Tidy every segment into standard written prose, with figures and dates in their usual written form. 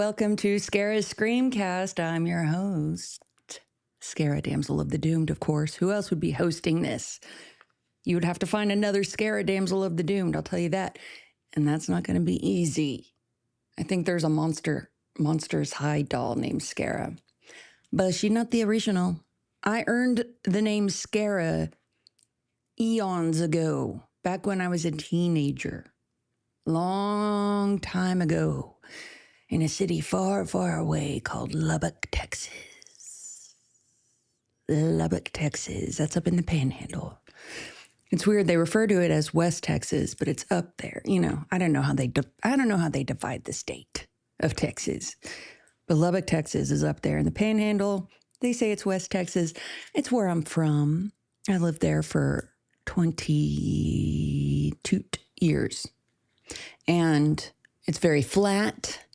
welcome to Scara's Screamcast. I'm your host, Scara, Damsel of the Doomed, of course. Who else would be hosting this? You would have to find another Scara, Damsel of the Doomed, I'll tell you that. And that's not going to be easy. I think there's a Monsters High doll named Scara. But she's not the original. I earned the name Scara eons ago, back when I was a teenager. Long time ago. In a city far, far away called Lubbock, Texas. Lubbock, Texas. That's up in the Panhandle. It's weird. They refer to it as West Texas, but it's up there. You know, I don't know how they divide the state of Texas. But Lubbock, Texas is up there in the Panhandle. They say it's West Texas. It's where I'm from. I lived there for 22 years. And it's very flat.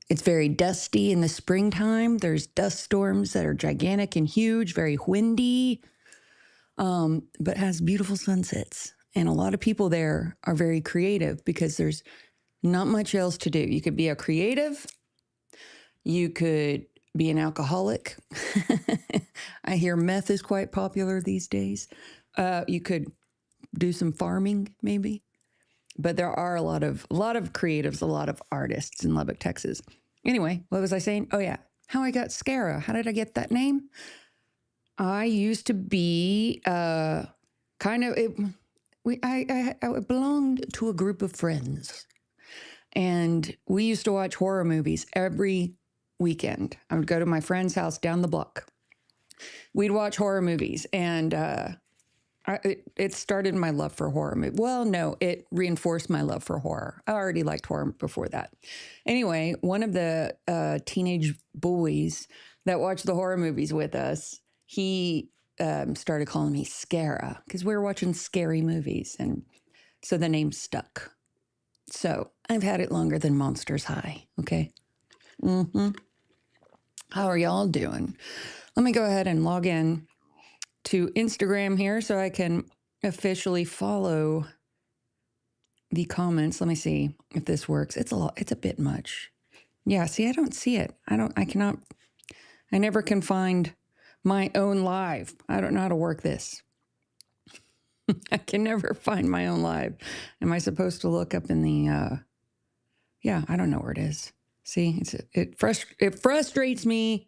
It's very dusty in the springtime. There's dust storms that are gigantic and huge, very windy, but has beautiful sunsets. And a lot of people there are very creative because there's not much else to do. You could be a creative. You could be an alcoholic. I hear meth is quite popular these days. You could do some farming, maybe. But there are a lot of creatives, a lot of artists in Lubbock, Texas. Anyway, what was I saying? Oh, yeah. How I got Scara. How did I get that name? I used to be I belonged to a group of friends. And we used to watch horror movies every weekend. I would go to my friend's house down the block. We'd watch horror movies. And it started my love for horror. Well, no, it reinforced my love for horror. I already liked horror before that. Anyway, one of the teenage boys that watched the horror movies with us, he started calling me Scara because we were watching scary movies. And so the name stuck. So I've had it longer than Monsters High, okay? How are y'all doing? Let me go ahead and log in to Instagram here so I can officially follow the comments. Let me see if this works. It's a bit much. Yeah, see, I don't see it. I never can find my own live. I don't know how to work this. I can never find my own live. Am I supposed to look up in the, yeah, I don't know where it is. See, it frustrates me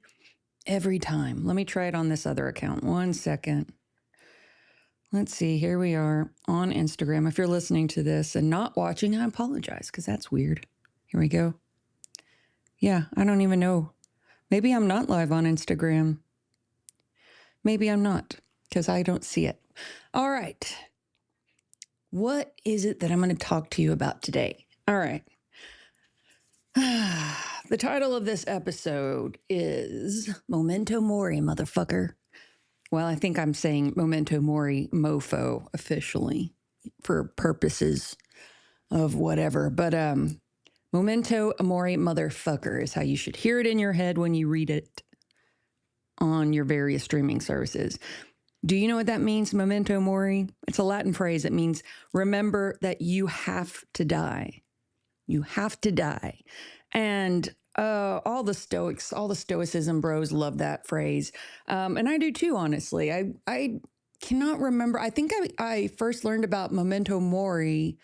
every time. Let me try it on this other account. 1 second. Let's see. Here we are on Instagram. If you're listening to this and not watching, I apologize because that's weird. Here we go. Yeah, I don't even know. Maybe I'm not live on Instagram. Maybe I'm not because I don't see it. All right. What is it that I'm going to talk to you about today? All right. The title of this episode is Momento Mori, motherfucker. Well, I think I'm saying Memento Mori Mofo officially for purposes of whatever. But Memento Mori motherfucker is how you should hear it in your head when you read it on your various streaming services. Do you know what that means, Memento Mori? It's a Latin phrase. It means remember that you have to die. You have to die. And all the Stoics, all the Stoicism bros love that phrase. And I do too, honestly. I cannot remember. I think I first learned about Memento Mori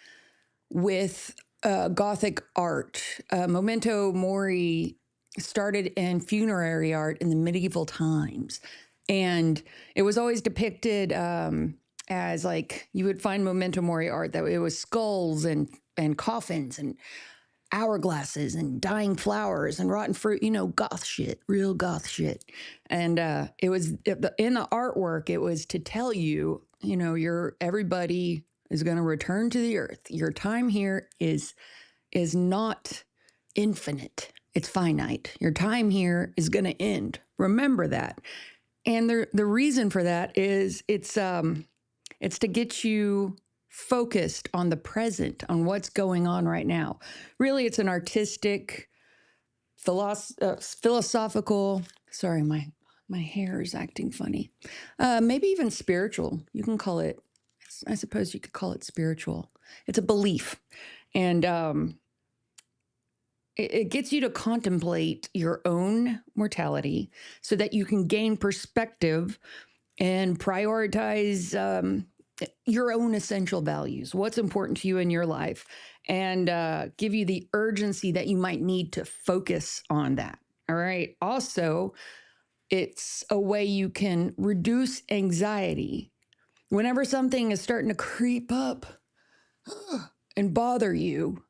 with Gothic art. Memento Mori started in funerary art in the medieval times. And it was always depicted as like you would find Memento Mori art that it was skulls and coffins and hourglasses and dying flowers and rotten fruit, you know, goth shit, real goth shit. And it was in the artwork, it was to tell you, you know, everybody is going to return to the earth. Your time here is not infinite. It's finite. Your time here is going to end. Remember that. And the reason for that is it's to get you focused on the present, on what's going on right now. Really, it's an artistic, philosophical, sorry, my hair is acting funny. Maybe even spiritual. You can call it, I suppose you could call it spiritual. It's a belief. And it gets you to contemplate your own mortality so that you can gain perspective and prioritize your own essential values, what's important to you in your life, and give you the urgency that you might need to focus on that. All right. Also, it's a way you can reduce anxiety. Whenever something is starting to creep up and bother you,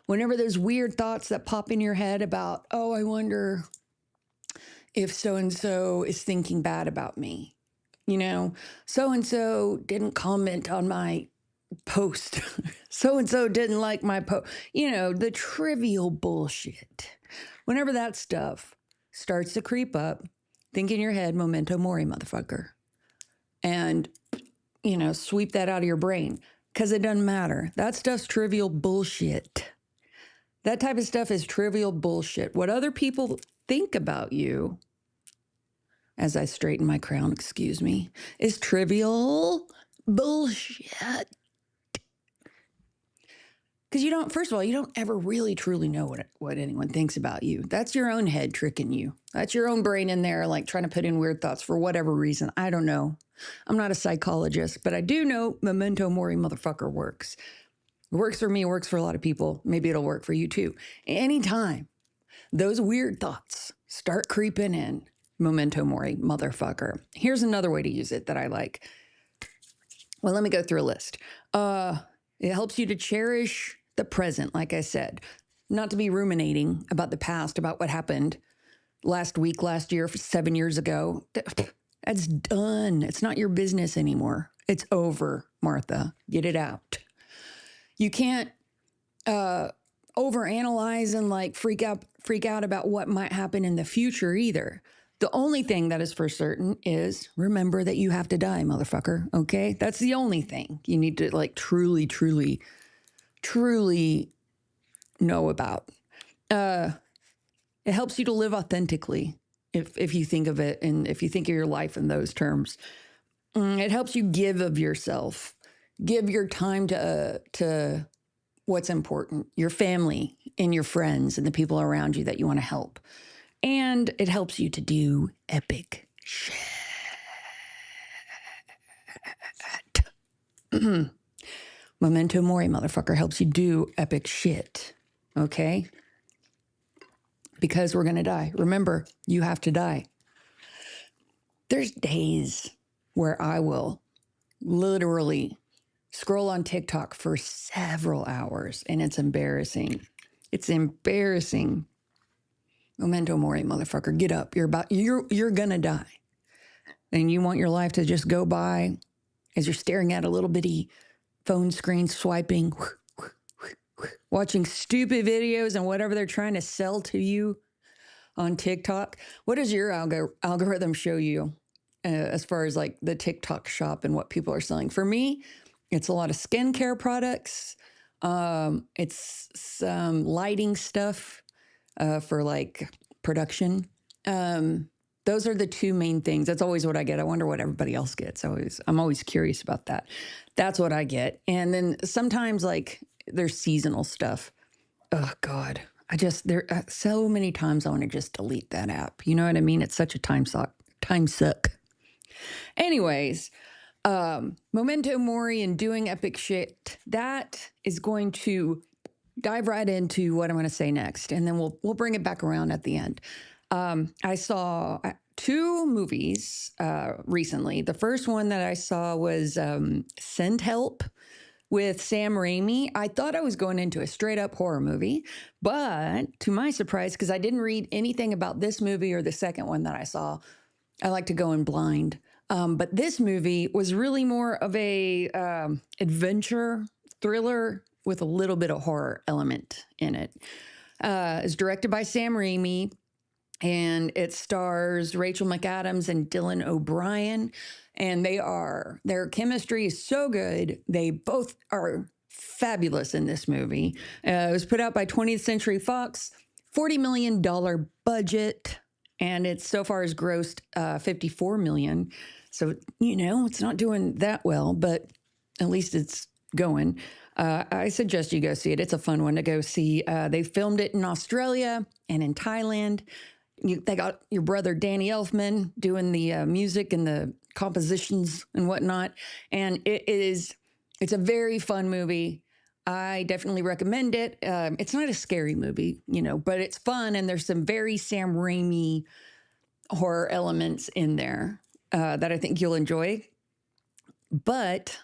whenever there's weird thoughts that pop in your head about, oh, I wonder if so and so is thinking bad about me. You know, so and so didn't comment on my post. So and so didn't like my post. You know, the trivial bullshit. Whenever that stuff starts to creep up, think in your head, Momento Mori, motherfucker. And, you know, sweep that out of your brain because it doesn't matter. That stuff's trivial bullshit. That type of stuff is trivial bullshit. What other people think about you, as I straighten my crown, excuse me, is trivial bullshit. Because you don't, first of all, you don't ever really truly know what anyone thinks about you. That's your own head tricking you. That's your own brain in there, like trying to put in weird thoughts for whatever reason. I don't know. I'm not a psychologist, but I do know Memento Mori motherfucker works. It works for me, it works for a lot of people. Maybe it'll work for you too. Anytime those weird thoughts start creeping in, Memento Mori motherfucker. Here's another way to use it that I like. Well, let me go through a list. It helps you to cherish the present, like I said, not to be ruminating about the past, about what happened last week, last year, 7 years ago. That's done. It's not your business anymore. It's over, Martha. Get it out. You can't overanalyze and like freak out about what might happen in the future either. The only thing that is for certain is remember that you have to die, motherfucker. Okay? That's the only thing you need to like truly know about. It helps you to live authentically if you think of it and if you think of your life in those terms. It helps you give of yourself, give your time to what's important, your family and your friends and the people around you that you want to help. And it helps you to do epic shit. Memento Mori, motherfucker, helps you do epic shit. Okay? Because we're going to die. Remember, you have to die. There's days where I will literally scroll on TikTok for several hours, and it's embarrassing. It's embarrassing. Memento Mori, motherfucker, get up. You're gonna die. And you want your life to just go by as you're staring at a little bitty phone screen, swiping, watching stupid videos and whatever they're trying to sell to you on TikTok. What does your algorithm show you as far as like the TikTok shop and what people are selling? For me, it's a lot of skincare products. It's some lighting stuff for like production. Those are the two main things. That's always what I get. I wonder what everybody else gets. I'm always curious about that. That's what I get. And then sometimes like there's seasonal stuff. Oh God, there so many times I want to just delete that app. You know what I mean? It's such a time suck. Anyways, Memento Mori and doing epic shit, that is going to dive right into what I'm going to say next, and then we'll bring it back around at the end. I saw two movies recently. The first one that I saw was Send Help with Sam Raimi. I thought I was going into a straight up horror movie, but to my surprise, because I didn't read anything about this movie or the second one that I saw, I like to go in blind. But this movie was really more of a adventure thriller with a little bit of horror element in it. It's directed by Sam Raimi, and it stars Rachel McAdams and Dylan O'Brien. And their chemistry is so good. They both are fabulous in this movie. It was put out by 20th Century Fox, $40 million budget, and it so far has grossed $54 million. So, you know, it's not doing that well, but at least it's going, I suggest you go see it. It's a fun one to go see. They filmed it in Australia and in Thailand. They got your brother Danny Elfman doing the music and the compositions and whatnot. And it's a very fun movie. I definitely recommend it. It's not a scary movie, but it's fun. And there's some very Sam Raimi horror elements in there that I think you'll enjoy. But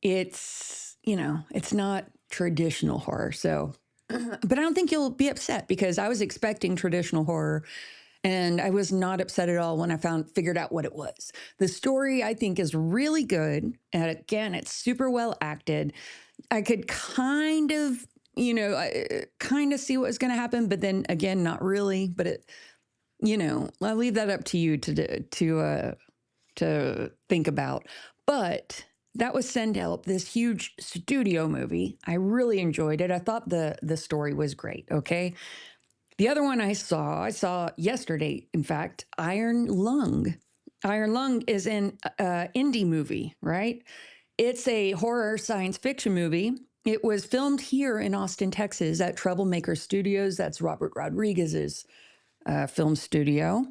it's not traditional horror. So, but I don't think you'll be upset because I was expecting traditional horror and I was not upset at all when I figured out what it was. The story I think is really good. And again, it's super well acted. I could kind of, kind of see what was going to happen, but then again, not really. But I'll leave that up to you to think about. But that was Send Help, this huge studio movie. I really enjoyed it. I thought the story was great. Okay. The other one I saw yesterday, in fact, Iron Lung. Iron Lung is an indie movie, right? It's a horror science fiction movie. It was filmed here in Austin, Texas at Troublemaker Studios. That's Robert Rodriguez's film studio.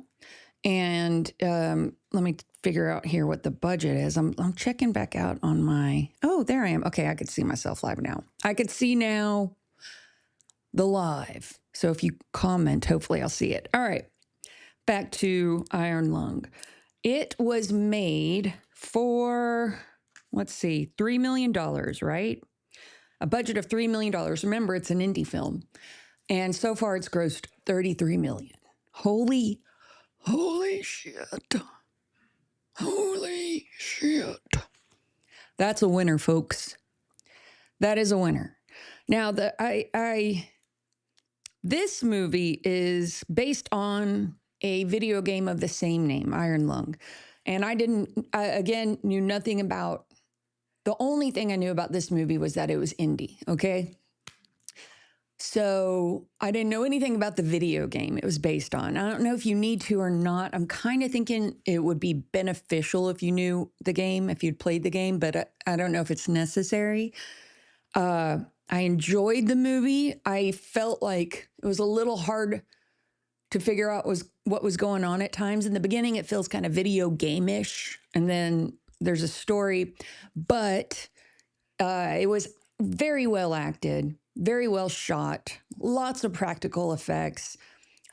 And let me figure out here what the budget is. I'm checking back out on my, oh, there I am. Okay, I could see myself live now. I could see now the live. So if you comment, hopefully I'll see it. All right, back to Iron Lung. It was made for, let's see, $3 million, right? A budget of $3 million. Remember, it's an indie film. And so far it's grossed $33 million. Holy shit. Holy shit. That's a winner, folks. That is a winner. Now, this movie is based on a video game of the same name, Iron Lung. And I again, knew nothing about, the only thing I knew about this movie was that it was indie, okay? So I didn't know anything about the video game it was based on. I don't know if you need to or not. I'm kind of thinking it would be beneficial if you knew the game, if you'd played the game, but I don't know if it's necessary. I enjoyed the movie. I felt like it was a little hard to figure out what was going on at times. In the beginning, it feels kind of video game-ish, and then there's a story, but it was very well acted, very well shot, lots of practical effects,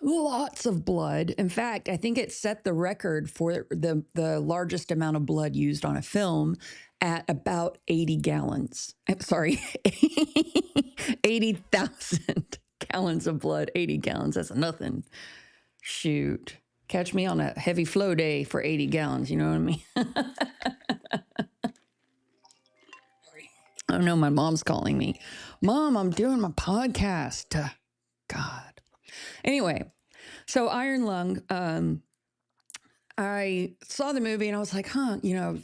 lots of blood. In fact, I think it set the record for the largest amount of blood used on a film at about 80 gallons. I'm sorry, 80,000 gallons of blood. 80 gallons, that's nothing. Shoot. Catch me on a heavy flow day for 80 gallons, you know what I mean? Oh no, my mom's calling me. Mom, I'm doing my podcast. God. Anyway, so Iron Lung, I saw the movie and I was like, I was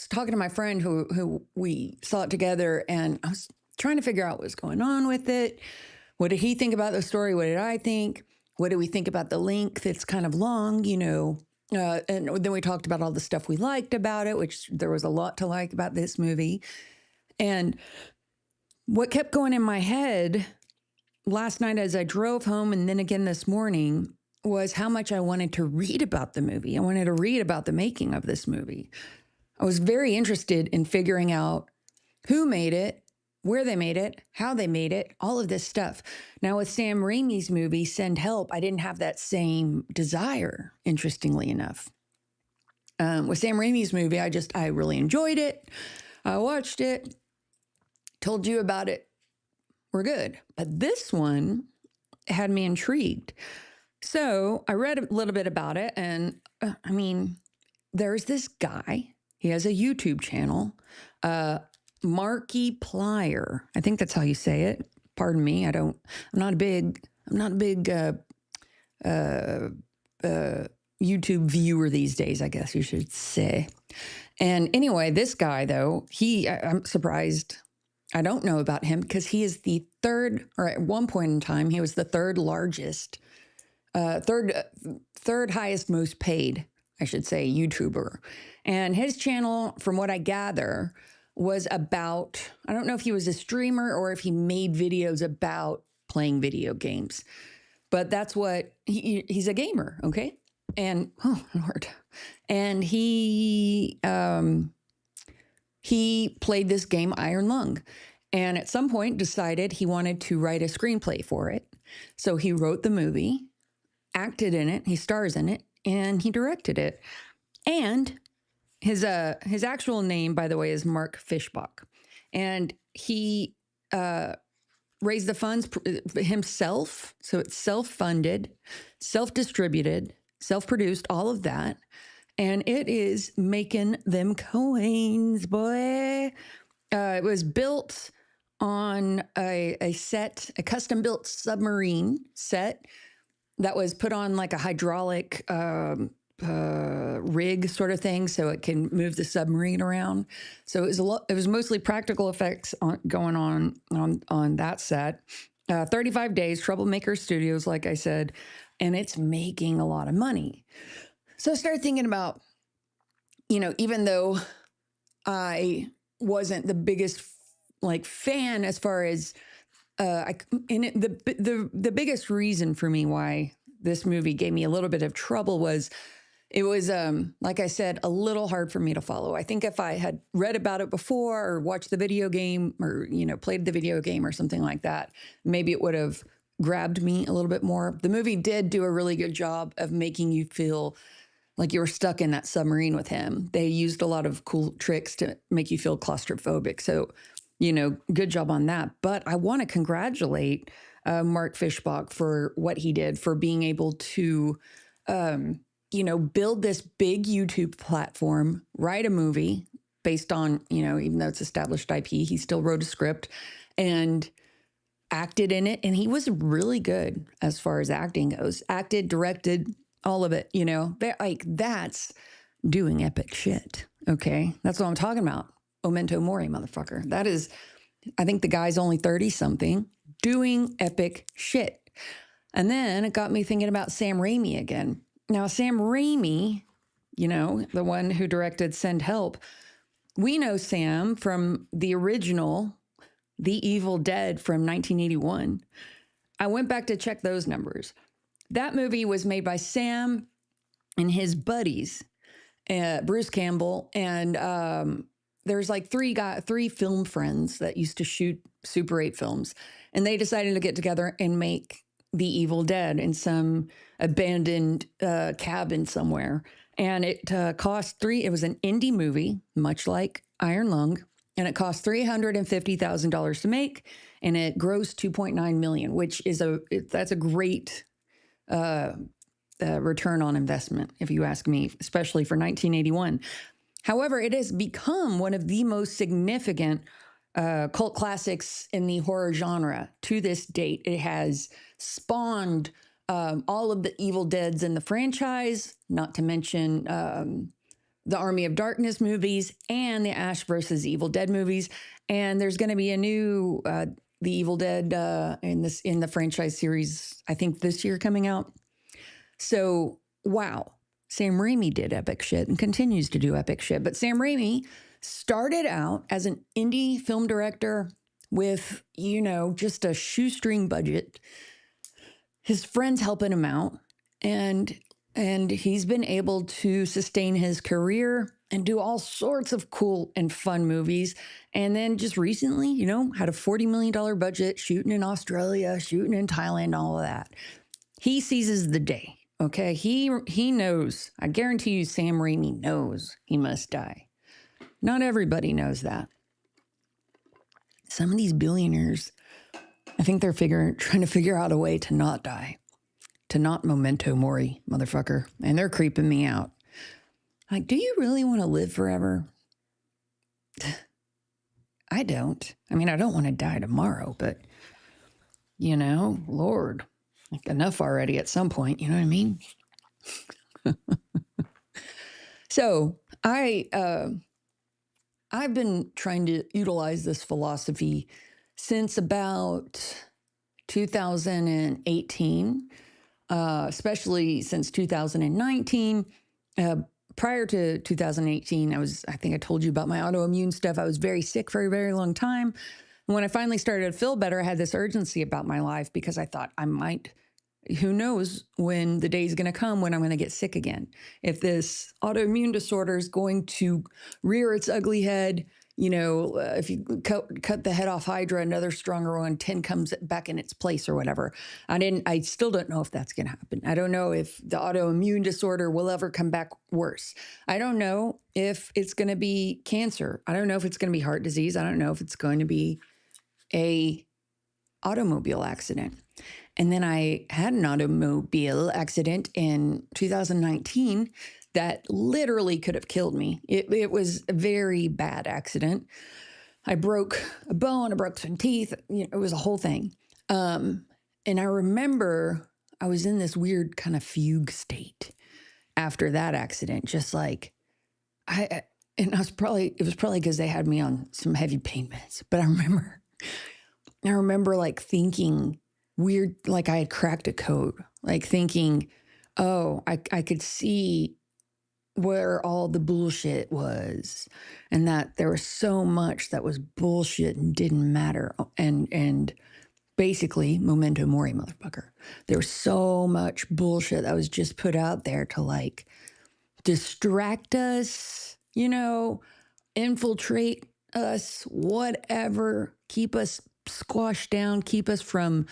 talking to my friend who we saw it together, and I was trying to figure out what was going on with it. What did he think about the story? What did I think? What do we think about the length? It's kind of long, and then we talked about all the stuff we liked about it, which there was a lot to like about this movie. And what kept going in my head last night as I drove home and then again this morning was how much I wanted to read about the movie. I wanted to read about the making of this movie. I was very interested in figuring out who made it, where they made it, how they made it, all of this stuff. Now with Sam Raimi's movie, Send Help, I didn't have that same desire, interestingly enough. With Sam Raimi's movie, I really enjoyed it. I watched it, told you about it. We're good. But this one had me intrigued. So I read a little bit about it. And there's this guy. He has a YouTube channel, Markiplier. I think that's how you say it. Pardon me. I'm not a big YouTube viewer these days, I guess you should say. And anyway, this guy though, I'm surprised I don't know about him because he is the third, or at one point in time, he was the third highest most paid, I should say, YouTuber. And his channel, from what I gather, was about, I don't know if he was a streamer or if he made videos about playing video games, but that's what he's a gamer. Okay. And oh Lord. And he played this game Iron Lung, and at some point decided he wanted to write a screenplay for it. So he wrote the movie, acted in it, he stars in it, and he directed it. And his actual name, by the way, is Mark Fishbach, and he raised the funds himself. So it's self-funded, self-distributed, self-produced, all of that. And it is making them coins, boy. It was built on a set, a custom-built submarine set that was put on like a hydraulic rig sort of thing, so it can move the submarine around. So it was mostly practical effects going on that set. 35 days, Troublemaker Studios, like I said, and it's making a lot of money. So I started thinking about, even though I wasn't the biggest fan as far as the biggest reason for me why this movie gave me a little bit of trouble was it was like I said, a little hard for me to follow. I think if I had read about it before or watched the video game or played the video game or something like that, maybe it would have grabbed me a little bit more. The movie did do a really good job of making you feel like you were stuck in that submarine with him. They used a lot of cool tricks to make you feel claustrophobic. So, good job on that. But I want to congratulate Mark Fishbach for what he did, for being able to, build this big YouTube platform, write a movie based on, even though it's established IP, he still wrote a script and acted in it. And he was really good as far as acting goes. Acted, directed, all of it, that's doing epic shit. Okay. That's what I'm talking about. Momento Mori, motherfucker. That is, I think the guy's only 30 something doing epic shit. And then it got me thinking about Sam Raimi again. Now, Sam Raimi, the one who directed Send Help, we know Sam from the original The Evil Dead from 1981. I went back to check those numbers. That movie was made by Sam and his buddies, Bruce Campbell, and there's like three film friends that used to shoot Super 8 films, and they decided to get together and make The Evil Dead in some abandoned cabin somewhere. And it cost it was an indie movie, much like Iron Lung, and it cost $350,000 to make, and it grossed $2.9 million, which is that's a great return on investment, if you ask me, especially for 1981. However, it has become one of the most significant cult classics in the horror genre to this date. It has spawned all of the Evil Deads in the franchise, not to mention the Army of Darkness movies and the Ash versus Evil Dead movies. And there's going to be a new The Evil Dead in the franchise series, I think this year coming out. So, wow, Sam Raimi did epic shit and continues to do epic shit. But Sam Raimi started out as an indie film director with, just a shoestring budget. His friends helping him out, and he's been able to sustain his career and do all sorts of cool and fun movies. And then just recently, had a $40 million budget, shooting in Australia, shooting in Thailand, all of that. He seizes the day. Okay, he knows. I guarantee you, Sam Raimi knows he must die. Not everybody knows that. Some of these billionaires, I think they're trying to figure out a way to not die, to not memento mori, motherfucker. And they're creeping me out. Like, do you really want to live forever? I don't. I mean, I don't want to die tomorrow, but, Lord, like enough already at some point, you know what I mean? So I've been trying to utilize this philosophy since about 2018, especially since 2019. prior to 2018, I think I told you about my autoimmune stuff. I was very sick for a very long time. When I finally started to feel better, I had this urgency about my life because I thought I might, who knows when the day is going to come when I'm going to get sick again. If this autoimmune disorder is going to rear its ugly head, if you cut the head off Hydra, another stronger one, 10 comes back in its place or whatever. I still don't know if that's going to happen. I don't know if the autoimmune disorder will ever come back worse. I don't know if it's going to be cancer. I don't know if it's going to be heart disease. I don't know if it's going to be a automobile accident. And then I had an automobile accident in 2019 that literally could have killed me. It was a very bad accident. I broke a bone, I broke some teeth. It was a whole thing. And I remember I was in this weird kind of fugue state after that accident, just like it was probably because they had me on some heavy pain meds. But I remember like thinking weird, like I had cracked a code, like thinking, oh, I could see where all the bullshit was, and that there was so much that was bullshit and didn't matter. And basically, Momento Mori, motherfucker. There was so much bullshit that was just put out there to like distract us, infiltrate us, whatever, keep us squashed down, keep us from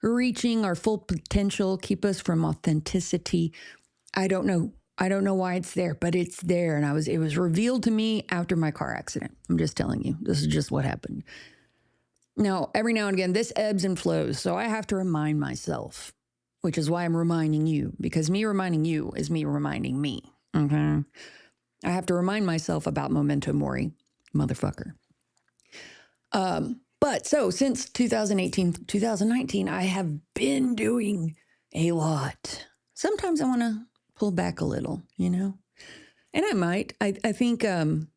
reaching our full potential, keep us from authenticity. I don't know why it's there, but it's there. And it was revealed to me after my car accident. I'm just telling you, this is just what happened. Now, every now and again, this ebbs and flows. So I have to remind myself, which is why I'm reminding you, because me reminding you is me reminding me. Okay. I have to remind myself about Momento Mori, motherfucker. But so since 2018, 2019, I have been doing a lot. Sometimes I want to pull back a little, and I might. I think I'm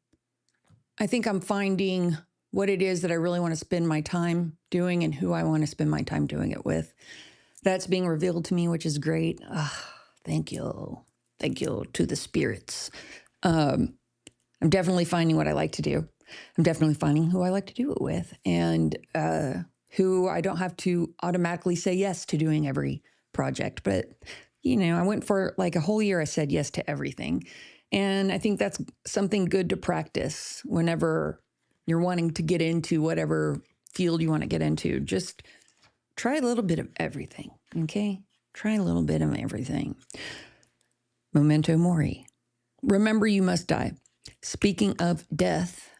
finding what it is that I really want to spend my time doing and who I want to spend my time doing it with. That's being revealed to me, which is great. Thank you to the spirits. I'm definitely finding what I like to do. I'm definitely finding who I like to do it with, and who I don't have to automatically say yes to doing every project. But, I went for like a whole year. I said yes to everything. And I think that's something good to practice whenever you're wanting to get into whatever field you want to get into. Just try a little bit of everything, okay? Try a little bit of everything. Memento Mori. Remember, you must die. Speaking of death,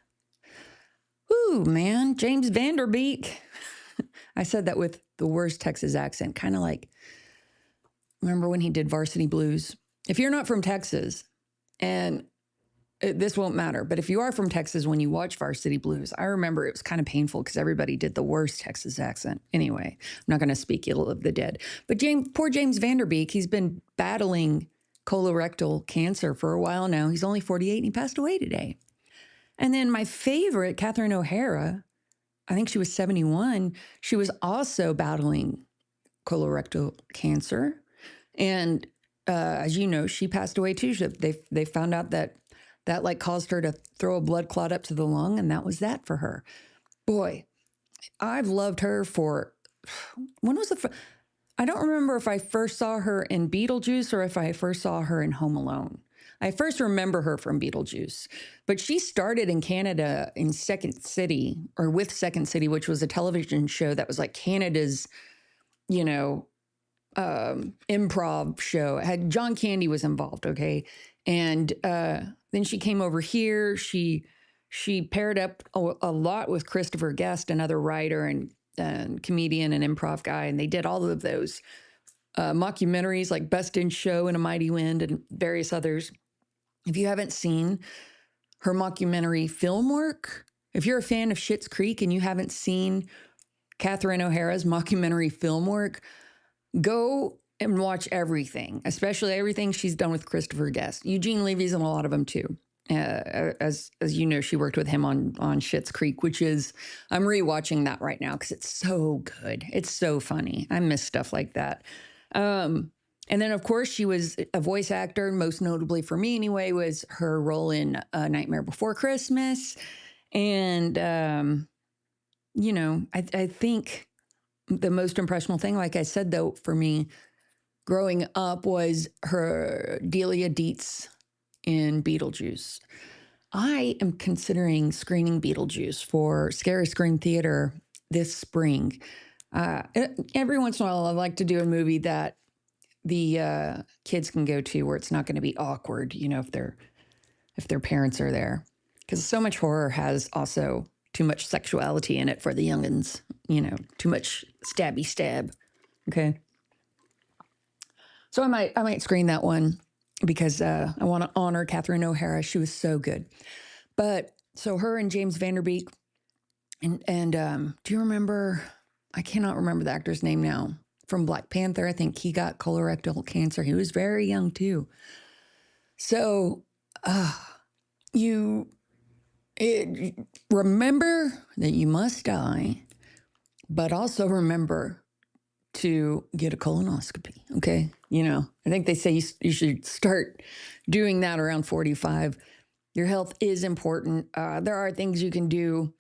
ooh, man, James Vanderbeek. I said that with the worst Texas accent, kind of like, remember when he did Varsity Blues? If you're not from Texas, and this won't matter, but if you are from Texas, when you watch Varsity Blues, I remember it was kind of painful because everybody did the worst Texas accent. Anyway, I'm not going to speak ill of the dead. But poor James Vanderbeek, he's been battling colorectal cancer for a while now. He's only 48 and he passed away today. And then my favorite, Catherine O'Hara, I think she was 71. She was also battling colorectal cancer. And as you know, she passed away too. They found out that like caused her to throw a blood clot up to the lung, and that was that for her. Boy, I've loved her for, when was I don't remember if I first saw her in Beetlejuice or if I first saw her in Home Alone. I first remember her from Beetlejuice, but she started in Canada in Second City, or with Second City, which was a television show that was like Canada's, improv show. It had John Candy was involved, okay? And then she came over here. She paired up a lot with Christopher Guest, another writer and comedian and improv guy, and they did all of those mockumentaries like Best in Show and A Mighty Wind and various others. If you haven't seen her mockumentary film work, if you're a fan of Schitt's Creek and you haven't seen Catherine O'Hara's mockumentary film work, go and watch everything, especially everything she's done with Christopher Guest. Eugene Levy's in a lot of them too. As you know, she worked with him on Schitt's Creek, which is, I'm rewatching that right now because it's so good. It's so funny. I miss stuff like that. And then, of course, she was a voice actor. Most notably for me, anyway, was her role in Nightmare Before Christmas. And, I think the most impressionable thing, like I said, though, for me growing up was her Delia Dietz in Beetlejuice. I am considering screening Beetlejuice for Scary Screen Theater this spring. Every once in a while, I like to do a movie that the kids can go to where it's not going to be awkward, if their parents are there, because so much horror has also too much sexuality in it for the youngins. Too much stabby stab. Okay, so I might screen that one because I want to honor Catherine O'Hara. She was so good. But so her and James Vanderbeek, and do you remember? I cannot remember the actor's name now from Black Panther. I think he got colorectal cancer. He was very young too. So you remember that you must die, but also remember to get a colonoscopy. Okay, I think they say you should start doing that around 45. Your health is important. There are things you can do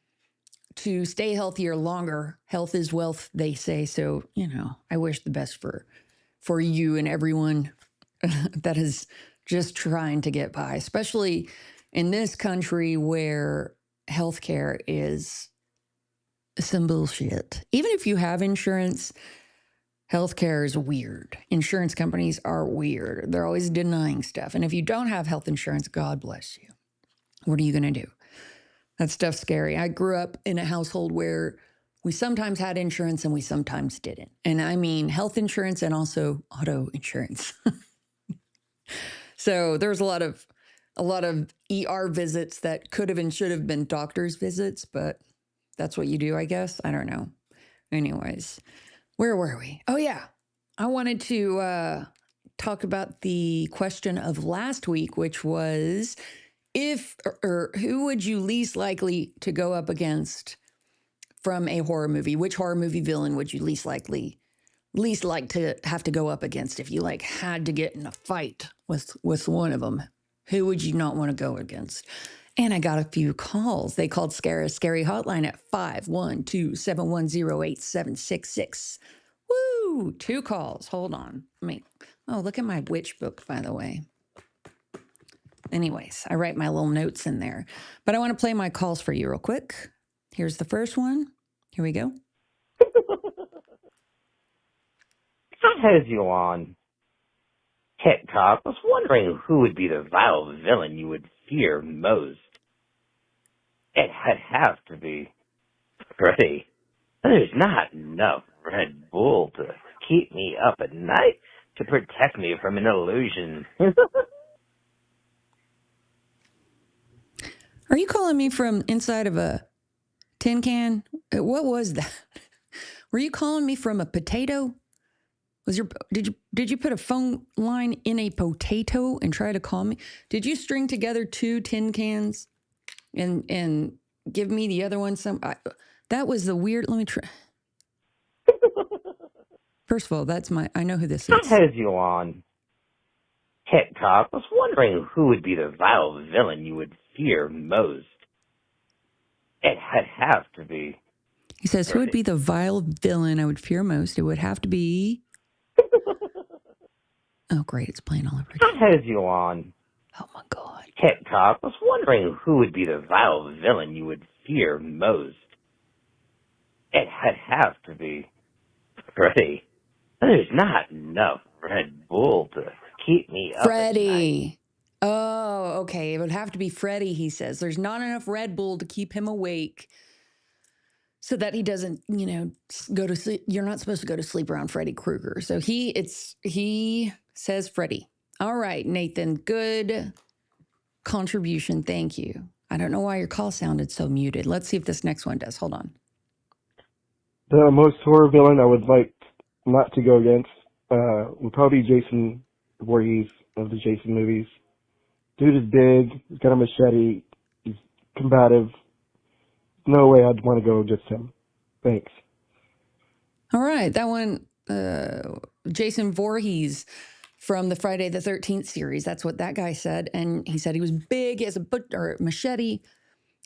to stay healthier longer. Health is wealth, they say. So, I wish the best for you and everyone that is just trying to get by, especially in this country where healthcare is some bullshit. Even if you have insurance, healthcare is weird. Insurance companies are weird. They're always denying stuff. And if you don't have health insurance, God bless you. What are you going to do? That stuff's scary. I grew up in a household where we sometimes had insurance and we sometimes didn't. And I mean health insurance and also auto insurance. So there's a lot of ER visits that could have and should have been doctor's visits, but that's what you do, I guess. I don't know. Anyways, where were we? Oh yeah. I wanted to talk about the question of last week, which was if or who would you least likely to go up against from a horror movie? Which horror movie villain would you least like to have to go up against if you had to get in a fight with one of them? Who would you not want to go against? And I got a few calls. They called Scary Hotline at 512-710-8766. Woo! 2 calls. Hold on. Look at my witch book, by the way. Anyways, I write my little notes in there. But I want to play my calls for you real quick. Here's the first one. Here we go. I heard you on TikTok. I was wondering who would be the vile villain you would fear most. It'd have to be Freddy. There's not enough Red Bull to keep me up at night to protect me from an illusion. Are you calling me from inside of a tin can? What was that? Were you calling me from a potato? Did you put a phone line in a potato and try to call me? Did you string together 2 tin cans and give me the other one that was the weird. Let me try. First of all, I know who this is. I heard you on TikTok. I was wondering who would be the vile villain you would fear most. It'd have to be He says, who would be the vile villain I would fear most? It would have to be. Oh, great. It's playing all over again. I heard you on Oh, my God. TikTok. I was wondering who would be the vile villain you would fear most. It'd have to be Freddy. There's not enough Red Bull to keep me up Freddy. Oh, okay. It would have to be Freddy, he says. There's not enough Red Bull to keep him awake so that he doesn't, go to sleep. You're not supposed to go to sleep around Freddy Krueger. So he says Freddy. All right, Nathan. Good contribution. Thank you. I don't know why your call sounded so muted. Let's see if this next one does. Hold on. The most horror villain I would like not to go against would probably be Jason Voorhees of the Jason movies. Dude is big. He's got a machete. He's combative. No way I'd want to go against him. Thanks. All right. That one, Jason Voorhees. from the Friday the 13th series. That's what that guy said. And he said he was big, he has a machete,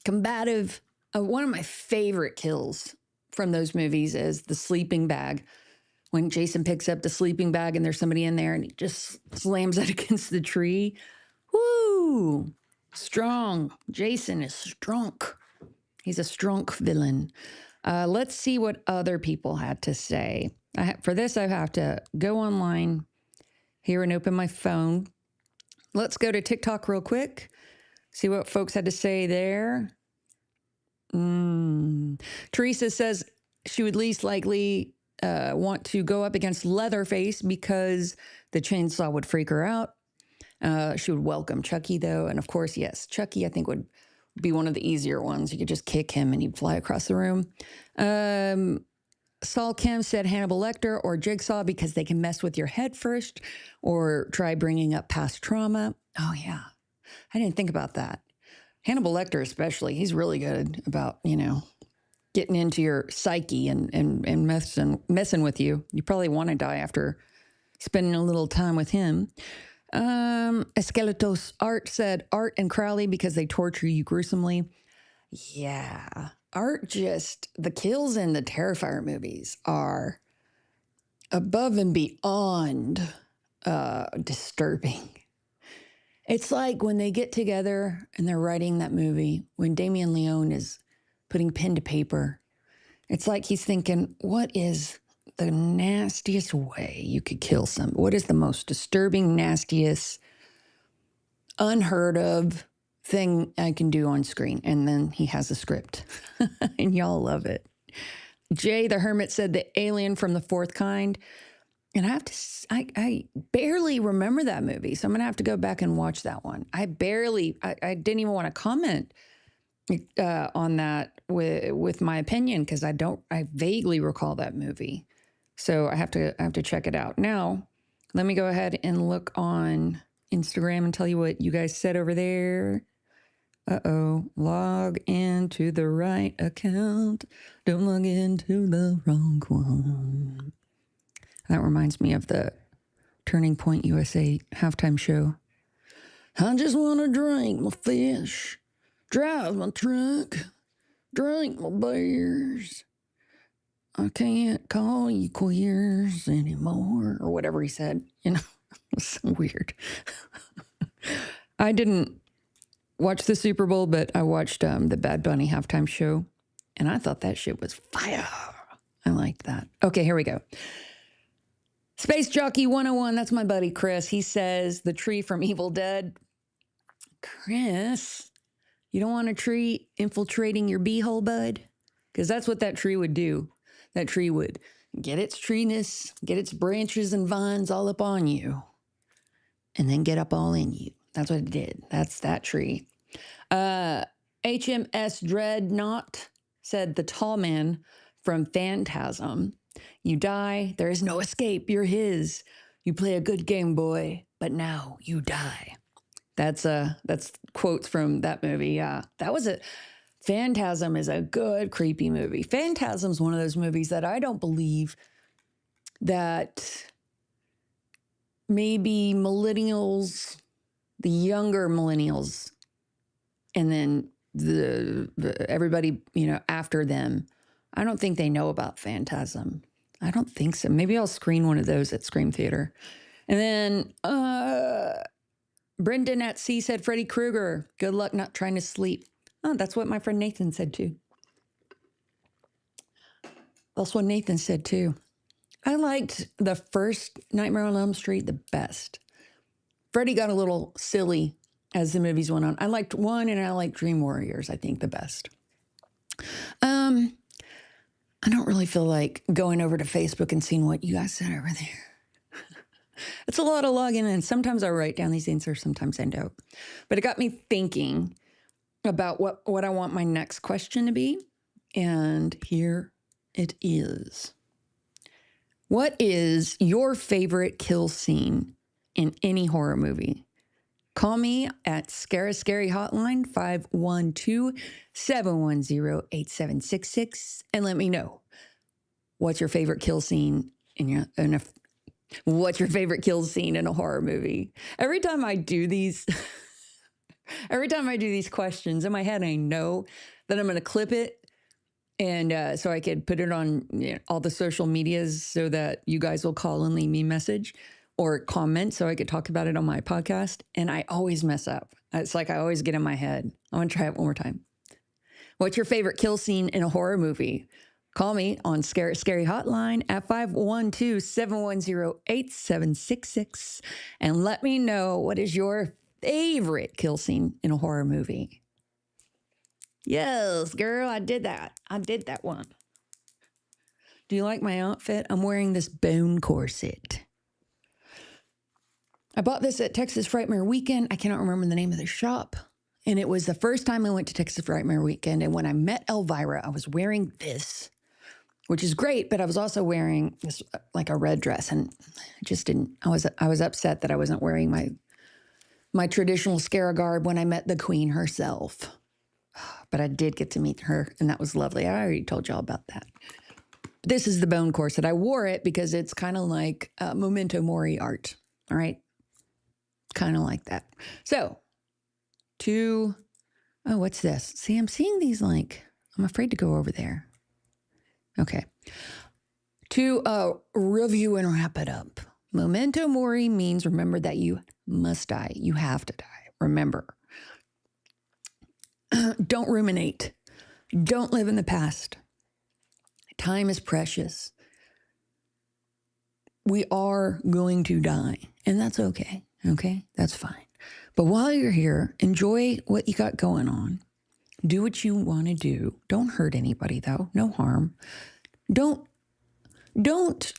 combative. One of my favorite kills from those movies is the sleeping bag. When Jason picks up the sleeping bag and there's somebody in there and he just slams it against the tree. Woo! Strong. Jason is strong. He's a strong villain. Let's see what other people had to say. For this, I have to go online here and open my phone. Let's go to TikTok real quick. See what folks had to say there. Teresa says she would least likely want to go up against Leatherface because the chainsaw would freak her out. She would welcome Chucky, though. And of course, yes, Chucky, I think, would be one of the easier ones. You could just kick him and he'd fly across the room. Saul Kim said Hannibal Lecter or Jigsaw because they can mess with your head first or try bringing up past trauma. Oh, yeah. I didn't think about that. Hannibal Lecter especially, he's really good about, getting into your psyche and messing with you. You probably want to die after spending a little time with him. Esqueletos Art said Art and Crowley because they torture you gruesomely. Yeah. The kills in the Terrifier movies are above and beyond disturbing. It's like when they get together and they're writing that movie, when Damien Leone is putting pen to paper, it's like he's thinking, what is the nastiest way you could kill somebody? What is the most disturbing, nastiest, unheard of thing I can do on screen? And then he has a script and y'all love it. Jay the Hermit said the alien from the fourth kind. And I barely remember that movie. So I'm going to have to go back and watch that one. I didn't even want to comment on that with my opinion because I vaguely recall that movie. So I have to check it out. Now, let me go ahead and look on Instagram and tell you what you guys said over there. Log into the right account. Don't log into the wrong one. That reminds me of the Turning Point USA halftime show. I just want to drink my fish, drive my truck, drink my beers. I can't call you queers anymore, or whatever he said. It was so weird. I didn't watch the Super Bowl, but I watched the Bad Bunny halftime show, and I thought that shit was fire. I liked that. Okay, here we go. Space Jockey 101, that's my buddy Chris. He says the tree from Evil Dead. Chris, you don't want a tree infiltrating your beehole, bud? Because that's what that tree would do. That tree would get its treeness, get its branches and vines all up on you, and then get up all in you. That's what it did. That's that tree. HMS Dreadnought said the tall man from Phantasm. You die, there is no escape. You're his. You play a good game, boy, but now you die. That's quotes from that movie. Yeah, Phantasm is a good creepy movie. Phantasm's one of those movies that I don't believe that maybe millennials, the younger millennials, and then everybody after them, I don't think they know about Phantasm. I don't think so. Maybe I'll screen one of those at Scream Theater. And then Brendan at C said Freddy Krueger. Good luck not trying to sleep. Oh, that's what my friend Nathan said too. That's what Nathan said too. I liked the first Nightmare on Elm Street the best. Freddy got a little silly as the movies went on. I liked 1 and I liked Dream Warriors, I think, the best. I don't really feel like going over to Facebook and seeing what you guys said over there. It's a lot of logging in. Sometimes I write down these answers, sometimes I don't. But it got me thinking about what I want my next question to be. And here it is. What is your favorite kill scene in any horror movie? Call me at Scary Hotline 512-710-8766 and let me know what's your favorite kill scene in a What's your favorite kill scene in a horror movie? Every time I do these, every time I do these questions in my head, I know that I'm going to clip it. And so I could put it on all the social medias so that you guys will call and leave me a message or comment so I could talk about it on my podcast. And I always mess up. It's like I always get in my head. I want to try it one more time. What's your favorite kill scene in a horror movie? Call me on Scary Hotline at 512-710-8766 and let me know what is your favorite kill scene in a horror movie. Yes, girl, I did that. I did that one. Do you like my outfit? I'm wearing this bone corset. I bought this at Texas Frightmare Weekend. I cannot remember the name of the shop. And it was the first time I went to Texas Frightmare Weekend. And when I met Elvira, I was wearing this, which is great, but I was also wearing this like a red dress. And I just didn't, I was upset that I wasn't wearing my traditional Scara garb when I met the queen herself. But I did get to meet her, and that was lovely. I already told y'all about that. This is the bone corset. I wore it because it's kind of like Memento Mori art. All right. Kind of like that. So, what's this? See, I'm seeing these like, I'm afraid to go over there. Okay. To review and wrap it up. Memento Mori means remember that you must die. You have to die. Remember. Don't ruminate. Don't live in the past. Time is precious. We are going to die, and that's okay. Okay, that's fine. But while you're here, enjoy what you got going on. Do what you want to do. Don't hurt anybody, though. No harm. Don't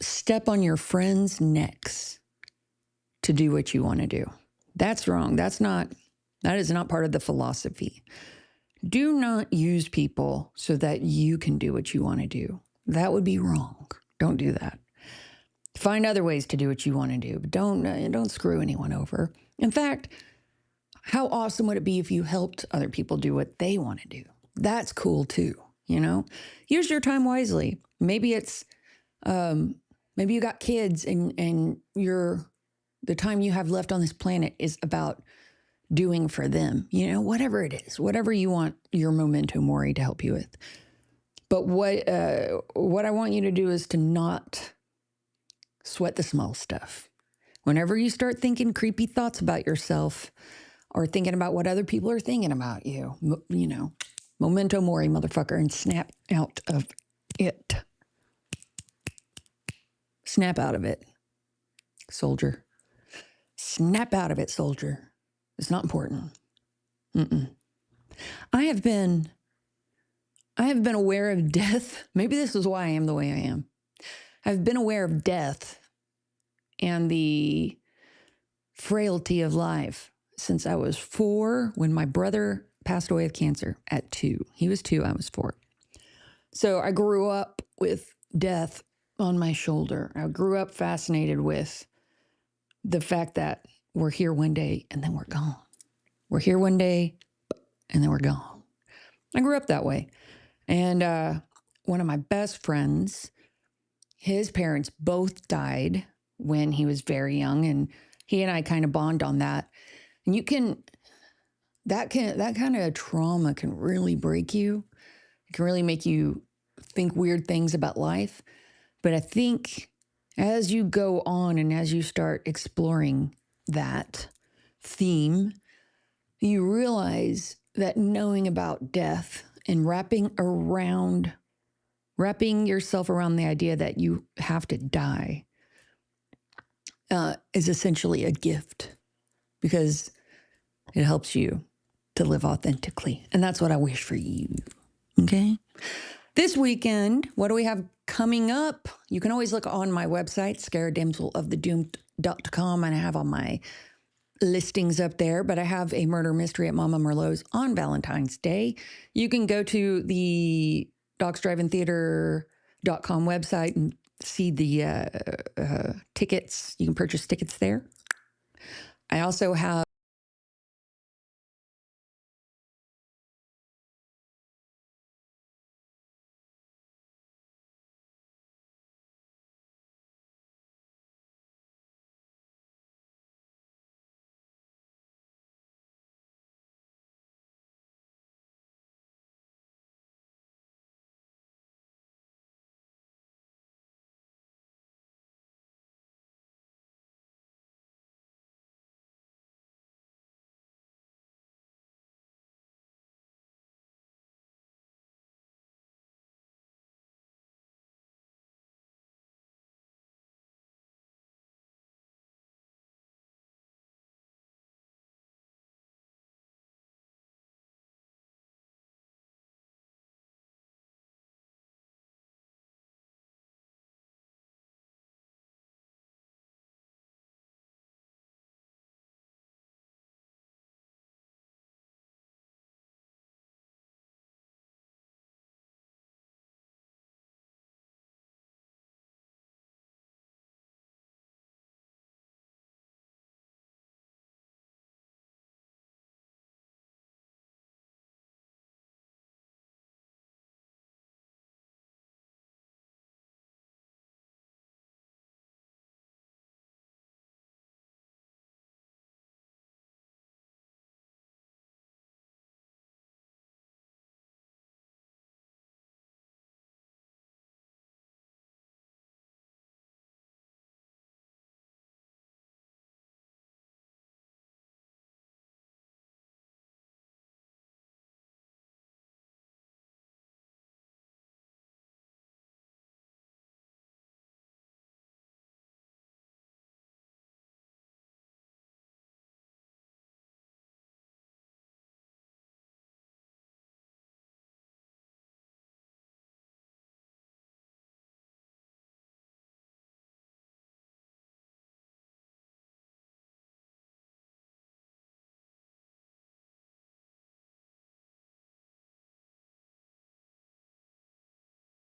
step on your friends' necks to do what you want to do. That's wrong. That is not part of the philosophy. Do not use people so that you can do what you want to do. That would be wrong. Don't do that. Find other ways to do what you want to do, but don't screw anyone over. In fact, how awesome would it be if you helped other people do what they want to do? That's cool too, you know? Use your time wisely. Maybe it's maybe you got kids and the time you have left on this planet is about doing for them, you know, whatever it is, whatever you want your Memento Mori to help you with. But what I want you to do is to not sweat the small stuff. Whenever you start thinking creepy thoughts about yourself or thinking about what other people are thinking about you, you know, Memento Mori, motherfucker, and snap out of it. Snap out of it, soldier. Snap out of it, soldier. It's not important. I have been aware of death. Maybe this is why I am the way I am. I've been aware of death and the frailty of life since I was 4 when my brother passed away of cancer at 2. He was 2, I was 4. So I grew up with death on my shoulder. I grew up fascinated with the fact that we're here one day and then we're gone. We're here one day and then we're gone. I grew up that way. And one of my best friends, his parents both died when he was very young, and he and I kind of bond on that. And that kind of trauma can really break you. It can really make you think weird things about life. But I think as you go on and as you start exploring that theme, you realize that knowing about death and wrapping yourself around the idea that you have to die is essentially a gift because it helps you to live authentically. And that's what I wish for you. Okay? This weekend, what do we have coming up? You can always look on my website, scareddamselofthedoomed.com, and I have all my listings up there, but I have a murder mystery at Mama Merlot's on Valentine's Day. You can go to the docsdrivetheater.com website and see the tickets. You can purchase tickets there. I also have